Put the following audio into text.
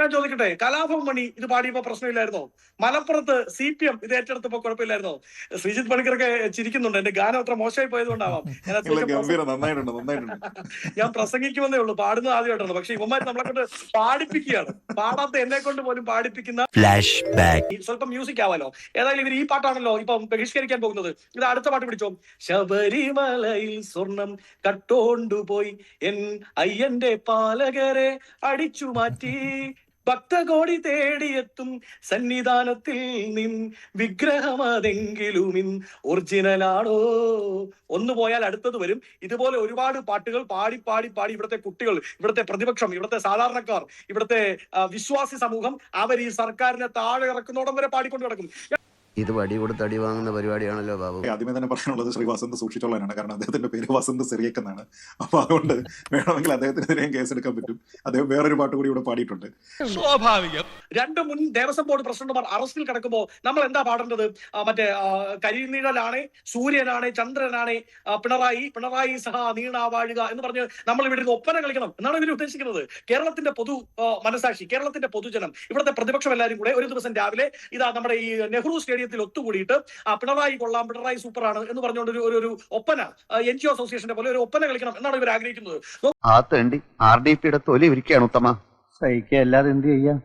ഞാൻ ചോദിക്കട്ടെ, കലാഭവൻ മണി ഇത് പാടിയപ്പോ പ്രശ്നമില്ലായിരുന്നോ? മലപ്പുറത്ത് CPM ഇത് ഏറ്റെടുത്തപ്പോ കുഴപ്പമില്ലായിരുന്നോ? ശ്രീജിത്ത് പണിക്കരൊക്കെ ചിരിക്കുന്നുണ്ട്, എന്റെ ഗാനം അത്ര മോശമായി പോയതുകൊണ്ടാവാം. ഞാൻ പ്രസംഗിക്കുമെന്നേ ഉള്ളൂ, പാടുന്നത് ആദ്യമായിട്ടാണ്. പക്ഷെ ഇവന്മാർ നമ്മളെ കൊണ്ട് പാടിപ്പിക്കുകയാണ്, പാടാത്ത എന്നെ കൊണ്ട് പോലും പാടിപ്പിക്കുന്ന. Flash back. സ്വല്പം മ്യൂസിക് ആവാലോ. ഏതായാലും ഇവർ ഈ പാട്ടാണല്ലോ ഇപ്പം ബഹിഷ്കരിക്കാൻ പോകുന്നത്. ഇത് അടുത്ത പാട്ട് പിടിച്ചോ. ശബരിമലയിൽ സ്വർണം കട്ടോണ്ടുപോയി എൻ അയ്യന്റെ പാലകരെ അടിച്ചു മാറ്റി, ഭക്തകോടി തേടിയെത്തും സന്നിധാനത്തിൽ നിൻ വിഗ്രഹമതെങ്കിലും ഒറിജിനലാണോ? ഒന്ന് പോയാൽ അടുത്തത് വരും. ഇതുപോലെ ഒരുപാട് പാട്ടുകൾ പാടി പാടി പാടി ഇവിടുത്തെ കുട്ടികൾ, ഇവിടുത്തെ പ്രതിപക്ഷം, ഇവിടുത്തെ സാധാരണക്കാർ, ഇവിടുത്തെ വിശ്വാസി സമൂഹം അവർ ഈ സർക്കാരിനെ താഴെ ഇറക്കുന്നോടം വരെ പാടിക്കൊണ്ട് കിടക്കും. ഇത് വടി കൊടുത്ത് അടി വാങ്ങുന്ന പരിപാടിയാണല്ലോ ബാബു. ആദ്യമേ തന്നെ പറയാനുള്ളത് ശ്രീ വസന്ത് സൂക്ഷിച്ചോളാനാണ്. കാരണം അദ്ദേഹത്തിന്റെ പേര് വസന്ത് സിറിയക് എന്നാണ്. അപ്പൊ അതുകൊണ്ട് വേണമെങ്കിൽ അദ്ദേഹത്തിനെതിരെയും കേസെടുക്കാൻ പറ്റും. അദ്ദേഹം വേറൊരു പാട്ട് കൂടി ഇവിടെ പാടിയിട്ടുണ്ട്. സ്വാഭാവികം. രണ്ട് മുൻ ദേവസ്വം ബോർഡ് പ്രസിഡന്റുമാർ അറസ്റ്റിൽ കിടക്കുമ്പോൾ നമ്മൾ എന്താ പാടേണ്ടത്? മറ്റേ കരിനിഴലാണ്, സൂര്യനാണ്, ചന്ദ്രനാണ്, പിണറായി സഹ നീണാവാഴുക എന്ന് പറഞ്ഞ് നമ്മൾ ഇവിടെ ഒപ്പന കളിക്കണം എന്നാണ് ഇവർ ഉദ്ദേശിക്കുന്നത്. കേരളത്തിന്റെ പൊതു മനസാക്ഷി, കേരളത്തിന്റെ പൊതുജനം, ഇവിടുത്തെ പ്രതിപക്ഷം എല്ലാവരും കൂടെ ഒരു ദിവസം രാവിലെ ഇതാ നമ്മുടെ ഈ നെഹ്റു സ്റ്റേഡിയത്തിൽ ഒത്തുകൂടിയിട്ട് പിണറായി കൊള്ളാം, പിണറായി സൂപ്പറാണ് എന്ന് പറഞ്ഞുകൊണ്ട് ഒരു ഒപ്പന, NGO അസോസിയേഷന്റെ പോലെ ഒരു ഒപ്പന കളിക്കണം എന്നാണ് ഇവർ ആഗ്രഹിക്കുന്നത്. RDPയുടെ തൊലി ഇരിക്കുകയാണ് ഉത്തമ. സഹിക്കുക അല്ലാതെ എന്ത് ചെയ്യാം.